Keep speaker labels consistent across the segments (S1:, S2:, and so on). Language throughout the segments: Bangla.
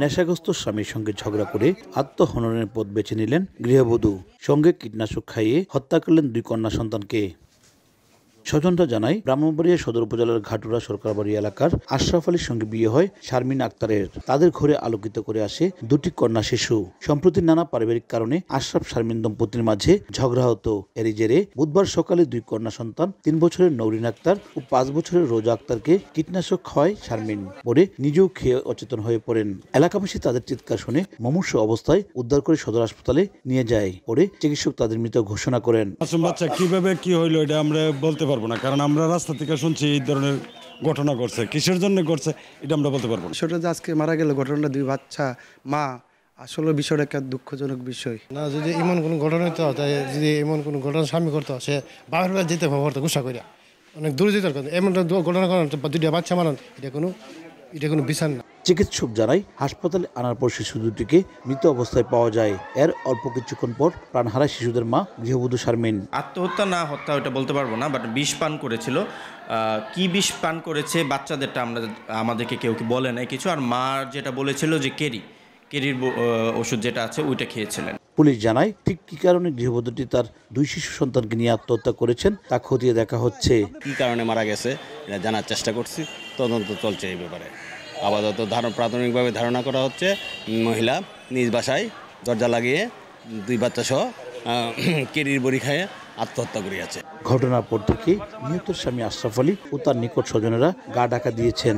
S1: নেশাগ্রস্ত স্বামীর সঙ্গে ঝগড়া করে আত্মহননের পথ বেছে নিলেন গৃহবধূ। সঙ্গে কীটনাশক খাইয়ে হত্যা করলেন 2 কন্যা সন্তানকে। স্বজনরা জানায়, ব্রাহ্মণবাড়িয়া সদর উপজেলার ঘাটুরা সরকারবাড়ি এলাকার আশরাফ আলীর সঙ্গে বিয়ে হয় শারমিন আক্তারের। তাদের ঘরে আলোকিত করে আসে 2টি কন্যা শিশু। সম্প্রতি নানা পারিবারিক কারণে আশরাফ শারমিন দম্পতির মাঝে ঝগড়া হতো। এরই জেরে বুধবার সকালে 2 কন্যা সন্তান 3 বছরের নওরিন আক্তার ও 5 বছরের রোজা আক্তারকে কীটনাশক খাওয়ায় শারমিন। পরে নিজেও খেয়ে অচেতন হয়ে পড়েন। এলাকাবাসী তাদের চিৎকার শুনে মুমূর্ষ অবস্থায় উদ্ধার করে সদর হাসপাতালে নিয়ে যায়। পরে চিকিৎসক তাদের মৃত ঘোষণা করেন।
S2: বাচ্চা কিভাবে কি হইলো এটা আমরা বলতে পারবো না, কারণ আমরা রাস্তা থেকে শুনছি এই ধরনের ঘটনা ঘটছে। কিসের জন্য ঘটছে এটা আমরা বলতে পারবো না।
S3: সেটা যে আজকে মারা গেল ঘটনাটা 2 বাচ্চা মা, আসলে বিষয়টা একটা দুঃখজনক বিষয়
S4: না। যদি এমন কোনো ঘটনা হতো, যদি এমন কোনো ঘটনা স্বামী করতো, সে বাবার বেলা যেতে পারতো গুসা করে, অনেক দূরে যেতে পারতো। এমন ঘটনা করেন 2টা বাচ্চা মারান, এটা কোনো বিচার না।
S1: চিকিৎসক জানায়, হাসপাতালে আনার পর শিশু দুটিকে মৃত অবস্থায় পাওয়া যায়। এর অল্প কিছুক্ষণ পর প্রাণ হারায় শিশুদের মা গৃহবধূ শারমিন।
S5: আত্মহত্যা না হত্যা ওটা বলতে পারবো না, বাট বিষ পান করেছিল। কি বিষ পান করেছে বাচ্চাদেরটা আমাদেরকে কেউ কি বলে নাই কিছু। আর মা যেটা বলেছিল যে কেরির ওষুধ যেটা আছে ওইটা খেয়েছিলেন।
S1: পুলিশ জানায়, ঠিক কী কারণে গৃহবধূটি তার 2 শিশু সন্তানকে নিয়ে আত্মহত্যা করেছেন তা খতিয়ে দেখা হচ্ছে।
S6: কী কারণে মারা গেছে এটা জানার চেষ্টা করছি, তদন্ত চলছে এই ব্যাপারে। আপাতত প্রাথমিকভাবে ধারণা করা হচ্ছে মহিলা নিজ বাসায় দরজা লাগিয়ে 2 বাচ্চা সহ কেরির বড়ি খেয়ে আত্মহত্যা করিয়াছে।
S1: ঘটনার পর থেকে নিহত স্বামী আশরাফ আলী ও তার নিকট স্বজনেরা গা ঢাকা দিয়েছেন।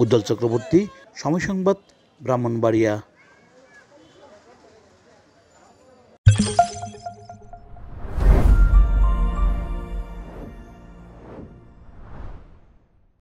S1: উজ্জ্বল চক্রবর্তী, সময় সংবাদ, ব্রাহ্মণবাড়িয়া।